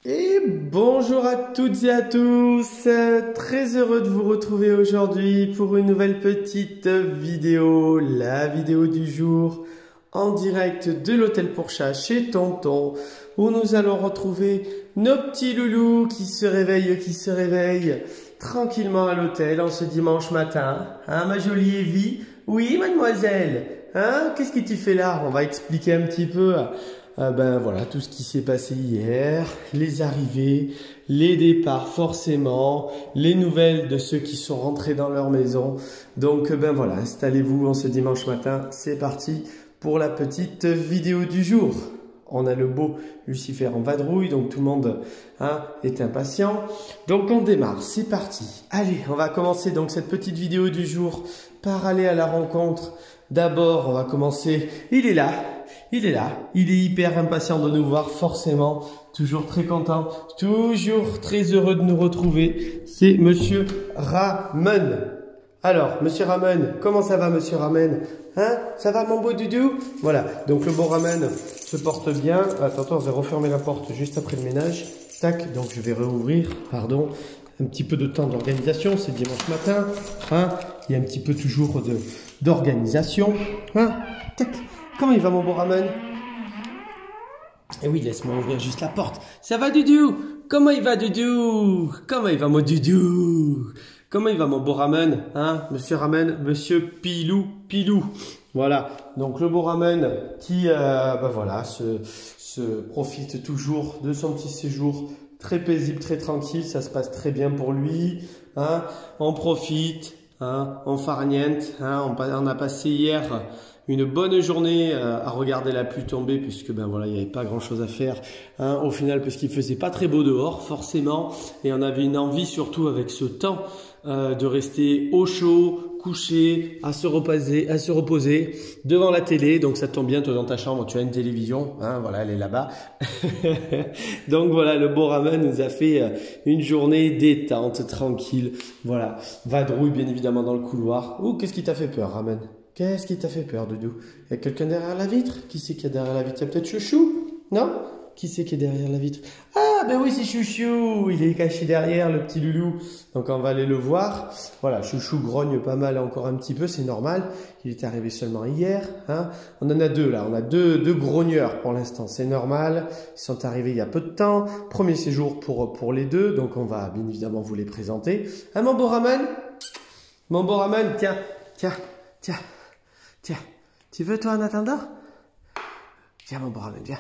Et bonjour à toutes et à tous, très heureux de vous retrouver aujourd'hui pour une nouvelle petite vidéo, la vidéo du jour en direct de l'hôtel pour chat chez Tonton, où nous allons retrouver nos petits loulous qui se réveillent tranquillement à l'hôtel en ce dimanche matin. Hein, ma jolie Evie? Oui, mademoiselle? Hein, qu'est-ce que tu fais là? On va expliquer un petit peu. Ben voilà, tout ce qui s'est passé hier, les arrivées, les départs forcément, les nouvelles de ceux qui sont rentrés dans leur maison. Donc ben voilà, installez-vous en ce dimanche matin, c'est parti pour la petite vidéo du jour. On a le beau Lucifer en vadrouille, donc tout le monde est impatient. Donc on démarre, c'est parti. Allez, on va commencer donc cette petite vidéo du jour par aller à la rencontre. D'abord, on va commencer, il est là, il est hyper impatient de nous voir, forcément, toujours très content, toujours très heureux de nous retrouver. C'est Monsieur Ramen. Alors, Monsieur Ramen, comment ça va, Monsieur Ramen? Hein? Ça va, mon beau doudou? Voilà, donc le bon Ramen se porte bien. Attends, je vais refermer la porte juste après le ménage. Tac, donc je vais réouvrir, pardon. Un petit peu de temps d'organisation, c'est dimanche matin. Hein? Il y a un petit peu toujours d'organisation. Hein? Tac. Comment il va, mon bon Ramen? Eh oui, laisse-moi ouvrir juste la porte. Ça va, Doudou? Comment il va, Doudou? Comment il va, mon Doudou? Comment il va, mon beau Ramen? Hein? Monsieur Ramen, Monsieur Pilou. Voilà. Donc, le beau Ramen qui, voilà, se profite toujours de son petit séjour très paisible, très tranquille. Ça se passe très bien pour lui. Hein? On profite. Hein? On farniente. Hein? On a passé hier une bonne journée à regarder la pluie tomber, puisque ben voilà, il n'y avait pas grand chose à faire au final, puisqu'il faisait pas très beau dehors forcément, et on avait une envie surtout avec ce temps de rester au chaud, couché, à se reposer devant la télé. Donc ça tombe bien, toi dans ta chambre tu as une télévision, hein, voilà, elle est là-bas. Donc voilà, le beau Ramen nous a fait une journée détente, tranquille, voilà, vadrouille bien évidemment dans le couloir. Ouh, qu'est-ce qui t'a fait peur, Ramen? Qu'est-ce qui t'a fait peur, Doudou? Il y a quelqu'un derrière la vitre? Qui c'est qui est derrière la vitre? C'est peut-être Chouchou? Non? Qui c'est qui est derrière la vitre? Ah, ben oui, c'est Chouchou! Il est caché derrière, le petit loulou. Donc on va aller le voir. Voilà, Chouchou grogne pas mal encore un petit peu, c'est normal. Il est arrivé seulement hier. Hein? On en a deux là, on a deux grogneurs pour l'instant, c'est normal. Ils sont arrivés il y a peu de temps. Premier séjour pour les deux, donc on va bien évidemment vous les présenter. Hein, mon beau Ramen? Mon beau Ramen, tiens. Tiens, tu veux toi en attendant? Viens mon brave, viens.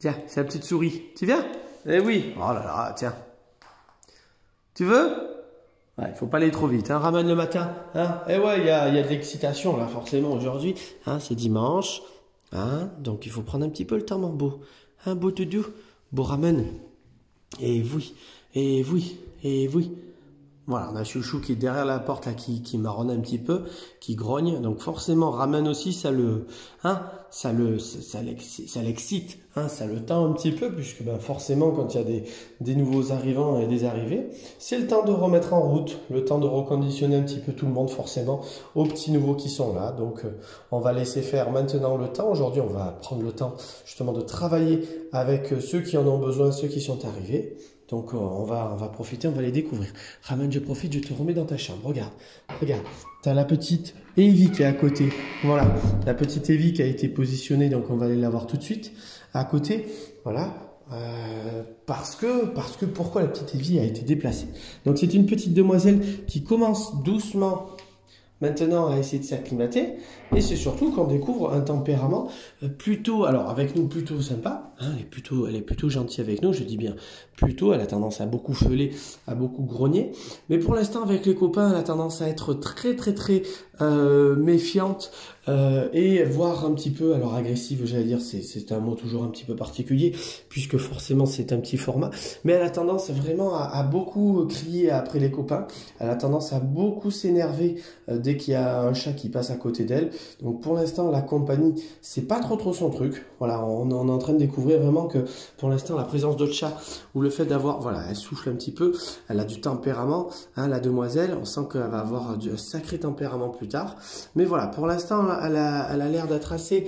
Tiens, c'est la petite souris. Tu viens? Eh oui. Oh là là, tiens. Tu veux? Ouais, il faut pas aller trop vite, hein. Ramène le matin. Hein? Eh ouais, il y a de l'excitation là, forcément, aujourd'hui. Hein, c'est dimanche. Hein? Donc il faut prendre un petit peu le temps, mon beau. Hein, beau doudou? Beau Ramen. Et oui. Voilà, on a Chouchou qui est derrière la porte là, qui marronne un petit peu, qui grogne. Donc forcément, Ramen aussi, ça l'excite, hein, ça le tend un petit peu, puisque ben, forcément, quand il y a des nouveaux arrivants et des arrivées, c'est le temps de remettre en route, le temps de reconditionner un petit peu tout le monde, forcément, aux petits nouveaux qui sont là. Donc, on va laisser faire maintenant le temps. Aujourd'hui, on va prendre le temps justement de travailler avec ceux qui en ont besoin, ceux qui sont arrivés. Donc on va profiter, on va les découvrir. Ramen, je profite, je te remets dans ta chambre. Regarde. Tu as la petite Evie qui est à côté. Voilà, la petite Evie qui a été positionnée, donc on va aller la voir tout de suite. À côté, voilà. Parce que pourquoi la petite Evie a été déplacée? Donc c'est une petite demoiselle qui commence doucement maintenant à essayer de s'acclimater, et c'est surtout qu'on découvre un tempérament plutôt, alors avec nous plutôt sympa, hein, elle est plutôt gentille avec nous, je dis bien plutôt, elle a tendance à beaucoup feuler, à beaucoup grogner, mais pour l'instant avec les copains, elle a tendance à être très méfiante, et voire un petit peu, alors agressive, j'allais dire, c'est un mot toujours un petit peu particulier, puisque forcément c'est un petit format, mais elle a tendance vraiment à beaucoup crier après les copains, elle a tendance à beaucoup s'énerver dès qu'il y a un chat qui passe à côté d'elle. Donc pour l'instant la compagnie c'est pas trop son truc. Voilà, on est en train de découvrir vraiment que pour l'instant la présence d'autres chats ou le fait d'avoir, voilà, elle souffle un petit peu, elle a du tempérament, hein, la demoiselle, on sent qu'elle va avoir un sacré tempérament plus tard. Mais voilà, pour l'instant elle a l'air d'être assez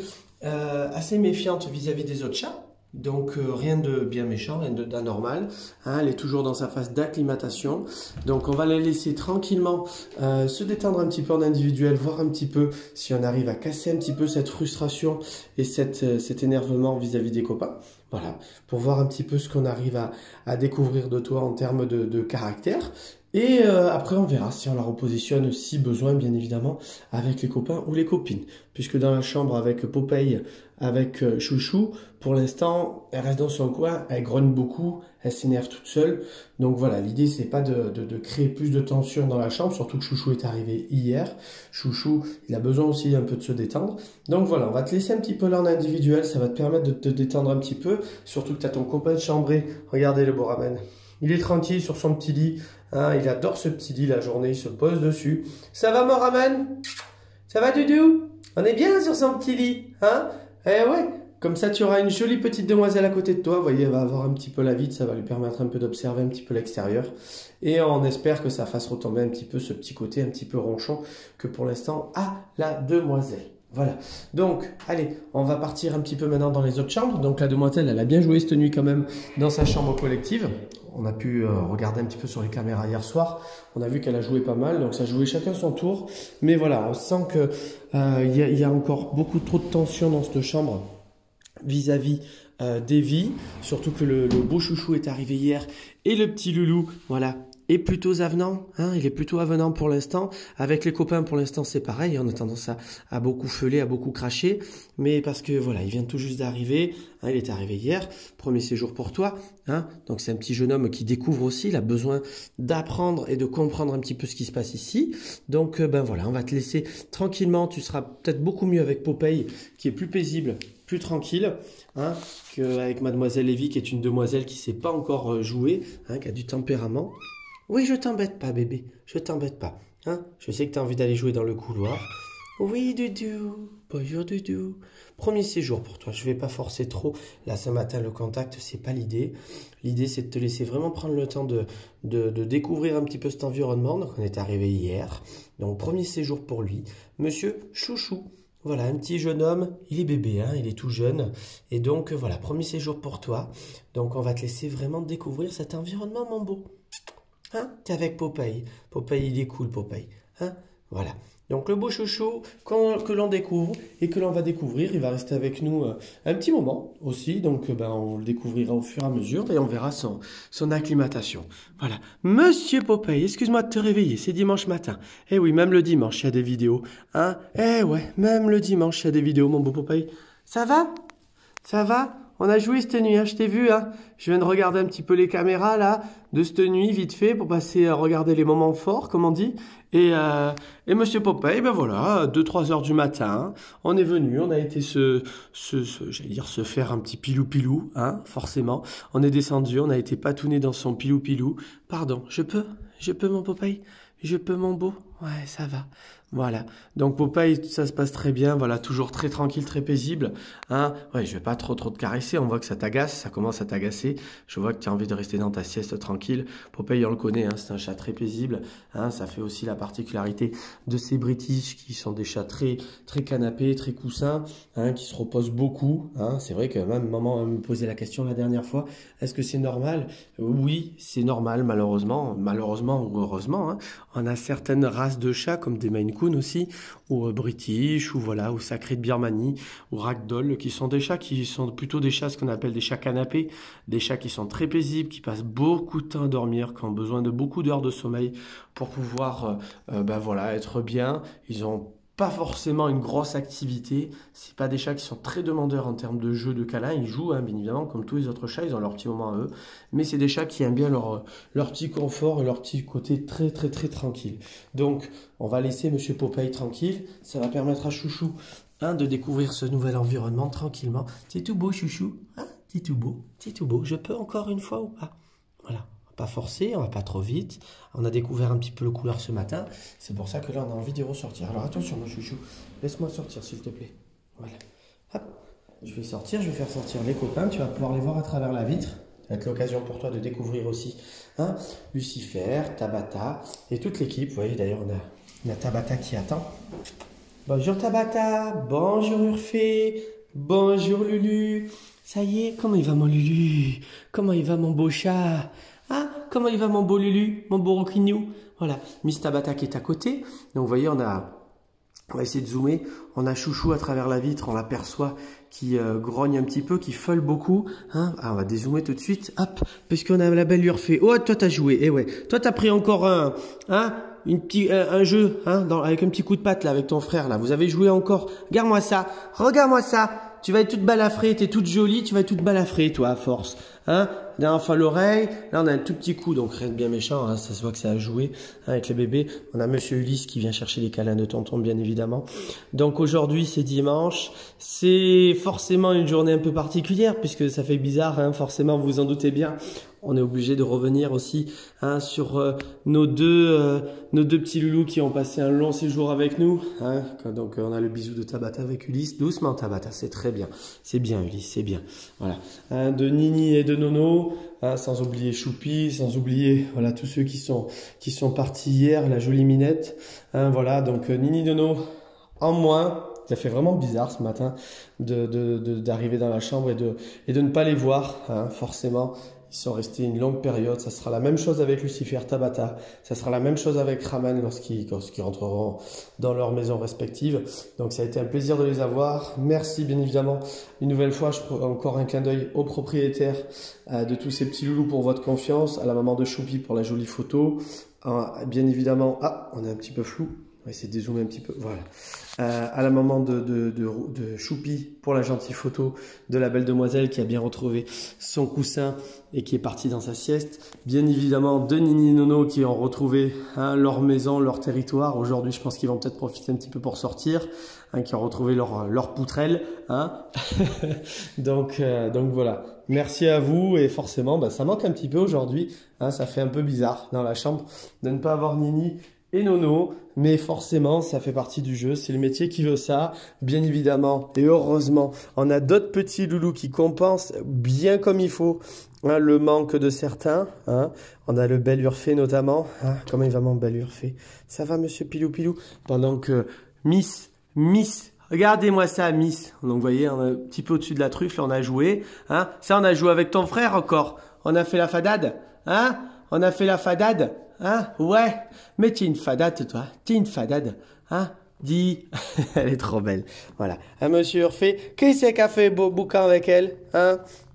méfiante vis-à-vis des autres chats. Donc rien de bien méchant, rien d'anormal. Hein, elle est toujours dans sa phase d'acclimatation. Donc on va la laisser tranquillement se détendre un petit peu en individuel, voir un petit peu si on arrive à casser un petit peu cette frustration et cet énervement vis-à-vis des copains. Voilà, pour voir un petit peu ce qu'on arrive à découvrir de toi en termes de caractère. Et après, on verra si on la repositionne, si besoin, bien évidemment, avec les copains ou les copines. Puisque dans la chambre avec Popeye, avec Chouchou, pour l'instant, elle reste dans son coin, elle grogne beaucoup, elle s'énerve toute seule. Donc voilà, l'idée, c'est pas de créer plus de tension dans la chambre, surtout que Chouchou est arrivé hier. Chouchou, il a besoin aussi un peu de se détendre. Donc voilà, on va te laisser un petit peu là en individuel, ça va te permettre de te détendre un petit peu. Surtout que tu as ton copain de chambré, regardez le beau ramen. Il est tranquille sur son petit lit, hein, il adore ce petit lit, la journée, il se pose dessus. Ça va mon ramen? Ça va Doudou? On est bien sur son petit lit, hein? Eh ouais, comme ça tu auras une jolie petite demoiselle à côté de toi, vous voyez, elle va avoir un petit peu la vide, ça va lui permettre un peu d'observer un petit peu l'extérieur. Et on espère que ça fasse retomber un petit peu ce petit côté un petit peu ronchon que pour l'instant a la demoiselle. Voilà, donc allez, on va partir un petit peu maintenant dans les autres chambres. Donc la demoiselle, elle a bien joué cette nuit quand même dans sa chambre collective. On a pu regarder un petit peu sur les caméras hier soir. On a vu qu'elle a joué pas mal, donc ça jouait chacun son tour. Mais voilà, on sent que il y a encore beaucoup trop de tension dans cette chambre vis-à-vis d'Evie. Surtout que le beau chouchou est arrivé hier et le petit loulou, voilà, est plutôt avenant, hein, il est plutôt avenant pour l'instant. Avec les copains, pour l'instant, c'est pareil. On a tendance à beaucoup feuler, à beaucoup cracher. Mais parce que voilà, il vient tout juste d'arriver. Hein, il est arrivé hier. Premier séjour pour toi. Hein, donc c'est un petit jeune homme qui découvre aussi. Il a besoin d'apprendre et de comprendre un petit peu ce qui se passe ici. Donc ben voilà, on va te laisser tranquillement. Tu seras peut-être beaucoup mieux avec Popeye, qui est plus paisible, plus tranquille, hein, qu'avec Mademoiselle Evie, qui est une demoiselle qui ne sait pas encore jouer, hein, qui a du tempérament. Oui, je t'embête pas, bébé. Je t'embête pas. Hein? Je sais que tu as envie d'aller jouer dans le couloir. Oui, Doudou. Bonjour, Doudou. Premier séjour pour toi. Je vais pas forcer trop. Là, ce matin, le contact, c'est pas l'idée. L'idée, c'est de te laisser vraiment prendre le temps de découvrir un petit peu cet environnement. Donc, on est arrivé hier. Donc, premier séjour pour lui. Monsieur Chouchou. Voilà, un petit jeune homme. Il est bébé, hein, il est tout jeune. Et donc, voilà, premier séjour pour toi. Donc, on va te laisser vraiment découvrir cet environnement, mon beau. Hein, t'es avec Popeye. Popeye, il est cool, Popeye. Hein, voilà. Donc, le beau chouchou que l'on découvre et que l'on va découvrir, il va rester avec nous un petit moment aussi. Donc, ben, on le découvrira au fur et à mesure et on verra son acclimatation. Voilà. Monsieur Popeye, excuse-moi de te réveiller, c'est dimanche matin. Eh oui, même le dimanche, il y a des vidéos. Hein, eh ouais, même le dimanche, il y a des vidéos, mon beau Popeye. Ça va? Ça va? On a joué cette nuit, hein, je t'ai vu, hein. Je viens de regarder un petit peu les caméras, là, de cette nuit, vite fait, pour passer à regarder les moments forts, comme on dit. Et Monsieur Popeye, ben voilà, 2-3 heures du matin, on est venu, on a été j'allais dire, se faire un petit pilou-pilou, hein, forcément. On est descendu, on a été patouné dans son pilou-pilou. Pardon, je peux, mon Popeye? Je peux, mon beau? Ouais, ça va. Voilà. Donc Popeye, ça se passe très bien. Voilà, toujours très tranquille, très paisible. Hein, ouais, je vais pas trop te caresser. On voit que ça t'agace, ça commence à t'agacer. Je vois que tu as envie de rester dans ta sieste tranquille. Popeye, on le connaît, hein, c'est un chat très paisible. Hein, ça fait aussi la particularité de ces British qui sont des chats très canapés, très coussins, hein, qui se reposent beaucoup. Hein. C'est vrai que même maman me posait la question la dernière fois. Est-ce que c'est normal? Oui, c'est normal, malheureusement. Malheureusement ou heureusement. Hein. On a certaines races de chats comme des Maine Coon aussi, ou British, ou voilà, ou Sacré de Birmanie, ou Ragdoll, qui sont des chats qui sont plutôt des chats, ce qu'on appelle des chats canapés, des chats qui sont très paisibles, qui passent beaucoup de temps à dormir, qui ont besoin de beaucoup d'heures de sommeil pour pouvoir, ben voilà, être bien. Ils ont pas forcément une grosse activité, c'est pas des chats qui sont très demandeurs en termes de jeux de câlins, ils jouent hein, bien évidemment comme tous les autres chats, ils ont leur petit moment à eux, mais c'est des chats qui aiment bien leur petit confort et leur petit côté très tranquille. Donc on va laisser Monsieur Popeye tranquille, ça va permettre à Chouchou hein, de découvrir ce nouvel environnement tranquillement. C'est tout beau Chouchou, hein, c'est tout beau, je peux encore une fois ou pas? Voilà. Pas forcer, on va pas trop vite. On a découvert un petit peu le couloir ce matin. C'est pour ça que là, on a envie d'y ressortir. Alors attention, mon chouchou. Laisse-moi sortir, s'il te plaît. Voilà. Hop. Je vais sortir, je vais faire sortir les copains. Tu vas pouvoir les voir à travers la vitre. Ça va être l'occasion pour toi de découvrir aussi hein, Lucifer, Tabata et toute l'équipe. Vous voyez, d'ailleurs, on a Tabata qui attend. Bonjour Tabata, bonjour Urfé, bonjour Lulu. Ça y est, comment il va mon Lulu? Comment il va mon beau chat? Ah, comment il va mon beau Lulu? Mon beau rouquignou? Voilà, Miss Tabata qui est à côté. Donc vous voyez, on va essayer de zoomer. On a Chouchou à travers la vitre, on l'aperçoit qui grogne un petit peu, qui feule beaucoup. Hein. Ah, on va dézoomer tout de suite. Hop, puisqu'on a la belle Urfée. Oh, toi t'as joué. Eh ouais, toi t'as pris encore un jeu avec un petit coup de patte là avec ton frère là. Vous avez joué encore. Regarde-moi ça. Regarde-moi ça. Tu vas être toute balafrée, t'es toute jolie, tu vas être toute balafrée, toi, à force. Hein? La dernière fois l'oreille, là on a un tout petit coup, donc rien de bien méchant, hein, ça se voit que ça a joué avec les bébés. On a Monsieur Ulysse qui vient chercher les câlins de tonton, bien évidemment. Donc aujourd'hui c'est dimanche, c'est forcément une journée un peu particulière, puisque ça fait bizarre, hein, forcément vous vous en doutez bien. On est obligé de revenir aussi sur nos deux petits loulous qui ont passé un long séjour avec nous. Hein. Donc on a le bisou de Tabata avec Ulysse. Doucement Tabata, c'est très bien. C'est bien Ulysse, c'est bien. Voilà. De Nini et de Nono, sans oublier Choupi, sans oublier voilà tous ceux qui sont partis hier, la jolie Minette. Voilà, donc Nini Nono en moins. Ça fait vraiment bizarre ce matin d'arriver dans la chambre et de ne pas les voir, hein, forcément. Ils sont restés une longue période. Ça sera la même chose avec Lucifer, Tabata. Ça sera la même chose avec Raman lorsqu'ils rentreront dans leurs maisons respectives. Donc ça a été un plaisir de les avoir. Merci bien évidemment. Une nouvelle fois, encore un clin d'œil aux propriétaires de tous ces petits loulous pour votre confiance. À la maman de Choupi pour la jolie photo. Bien évidemment, on est un petit peu flou. On va essayer de dézoomer un petit peu. Voilà. À la maman de Choupi pour la gentille photo de la belle demoiselle qui a bien retrouvé son coussin et qui est partie dans sa sieste. Bien évidemment de Nini et Nono qui ont retrouvé leur maison, leur territoire. Aujourd'hui, je pense qu'ils vont peut-être profiter un petit peu pour sortir, qui ont retrouvé leur poutrelle. Donc voilà. Merci à vous et forcément, ça manque un petit peu aujourd'hui. Ça fait un peu bizarre dans la chambre de ne pas avoir Nini et Nono, mais forcément ça fait partie du jeu, c'est le métier qui veut ça, bien évidemment, et heureusement, on a d'autres petits loulous qui compensent bien comme il faut le manque de certains, on a le bel Urfée notamment, comment il va mon bel Urfée? Ça va monsieur Pilou Pilou? Pendant que Miss, regardez-moi ça Miss, donc vous voyez, on est un petit peu au-dessus de la truffe, là on a joué, ça on a joué avec ton frère encore, on a fait la fadade, on a fait la fadade. Ouais, mais t'es une fadade, toi. T'es une fadade. Dis. Elle est trop belle. Voilà. Monsieur Urfée. Qui c'est qui a fait beau boucan avec elle?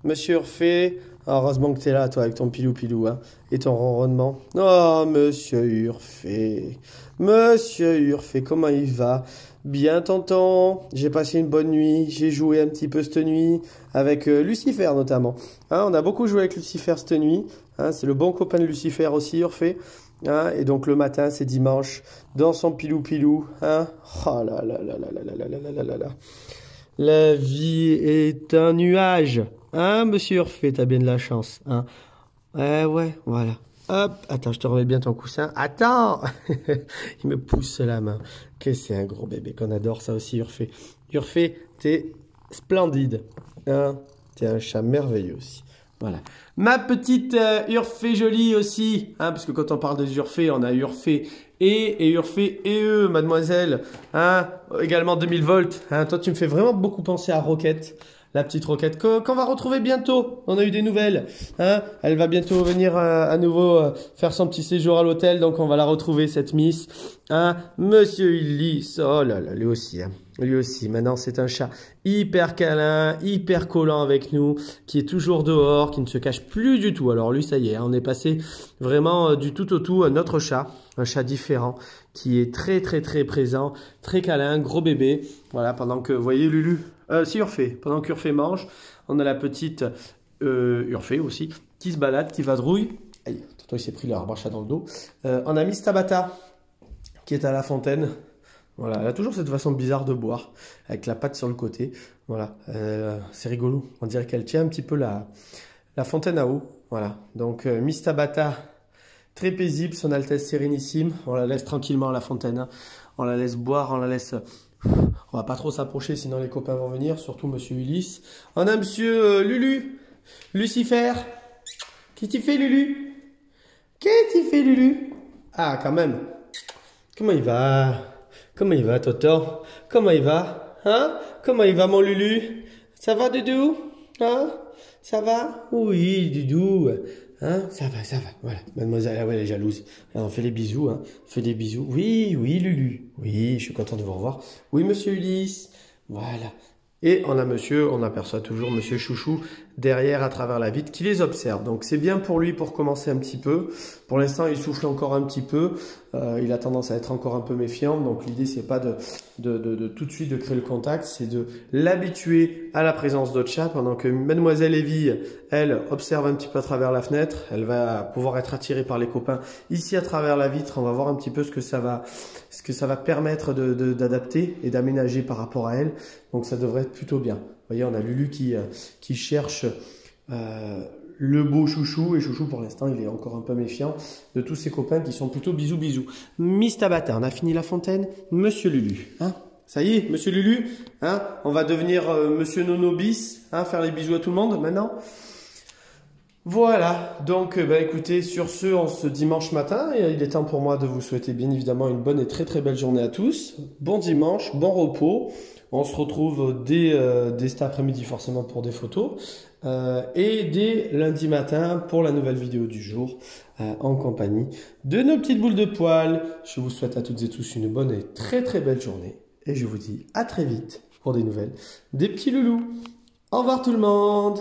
Monsieur Urfée. Heureusement que t'es là, toi, avec ton pilou-pilou, et ton ronronnement. Oh, monsieur Urfée. Monsieur Urfée, comment il va? Bien, tonton. J'ai passé une bonne nuit. J'ai joué un petit peu cette nuit. Avec Lucifer, notamment. On a beaucoup joué avec Lucifer cette nuit. C'est le bon copain de Lucifer aussi, Urfée. Et donc le matin, c'est dimanche, dans son pilou-pilou. Oh là là là là là là là là là là. La vie est un nuage. Monsieur Urfée, t'as bien de la chance. Ouais, voilà. Hop, attends, je te remets bien ton coussin. Attends. Il me pousse la main. Que c'est un gros bébé qu'on adore, ça aussi, Urfée. Urfée, t'es splendide. T'es un chat merveilleux aussi. Voilà. Ma petite Urfée jolie aussi, parce que quand on parle des Urfées, on a Urfée et Urfée et eux, mademoiselle, également 2000 volts. Toi, tu me fais vraiment beaucoup penser à Roquette, la petite Roquette, qu'on va retrouver bientôt. On a eu des nouvelles. Elle va bientôt venir à nouveau faire son petit séjour à l'hôtel, donc on va la retrouver, cette Miss. Monsieur Ulysse, oh là là, lui aussi, Lui aussi, maintenant c'est un chat hyper câlin, hyper collant avec nous, qui est toujours dehors, qui ne se cache plus du tout. Alors lui, ça y est, on est passé vraiment du tout au tout à notre chat, un chat différent, qui est très très très présent, très câlin, gros bébé. Voilà, pendant que, vous voyez Lulu, c'est Urfée, pendant qu'Urfée mange, on a la petite Urfée aussi, qui se balade, qui vadrouille. Aïe, tonton il s'est pris la chat dans le dos. On a Miss Tabata, qui est à la fontaine. Voilà, elle a toujours cette façon bizarre de boire, avec la patte sur le côté. Voilà, c'est rigolo. On dirait qu'elle tient un petit peu la fontaine à eau. Voilà, donc Miss Tabata, très paisible, son Altesse Sérénissime. On la laisse tranquillement à la fontaine. On la laisse boire, on la laisse... On va pas trop s'approcher, sinon les copains vont venir, surtout Monsieur Ulysse. On a Monsieur Lulu, Lucifer. Qu'est-ce que tu fais, Lulu? Qu'est-ce que tu fais, Lulu? Quand même. Comment il va? Comment il va, Toto? Comment il va? Comment il va, mon Lulu? Ça va, Doudou? Hein? Ça va? Oui, Doudou. Hein? Ça va. Voilà. Mademoiselle, ah ouais, elle est jalouse. Alors, on fait les bisous, hein. Fais des bisous. Oui, Lulu. Oui, je suis content de vous revoir. Oui, monsieur Ulysse. Voilà. Et on aperçoit toujours monsieur Chouchou derrière à travers la vitre qui les observe. Donc c'est bien pour lui pour commencer un petit peu. Pour l'instant, il souffle encore un petit peu. Il a tendance à être encore un peu méfiant. Donc l'idée, c'est pas de tout de suite de créer le contact, c'est de l'habituer à la présence d'autres chats pendant que mademoiselle Evie, elle, observe un petit peu à travers la fenêtre. Elle va pouvoir être attirée par les copains ici à travers la vitre. On va voir un petit peu ce que ça va permettre d'adapter et d'aménager par rapport à elle. Donc ça devrait être plutôt bien. Vous voyez, on a Lulu qui cherche le beau Chouchou. Et Chouchou, pour l'instant, il est encore un peu méfiant de tous ses copains qui sont plutôt bisous. Miss Tabata, on a fini la fontaine. Monsieur Lulu, hein? Ça y est, monsieur Lulu, hein? On va devenir monsieur Nono bis, hein? Faire les bisous à tout le monde maintenant. Voilà, donc écoutez, sur ce dimanche matin, il est temps pour moi de vous souhaiter bien évidemment une bonne et très très belle journée à tous. Bon dimanche, bon repos. On se retrouve dès cet après-midi forcément pour des photos et dès lundi matin pour la nouvelle vidéo du jour en compagnie de nos petites boules de poils. Je vous souhaite à toutes et tous une bonne et très très belle journée et je vous dis à très vite pour des nouvelles des petits loulous. Au revoir tout le monde!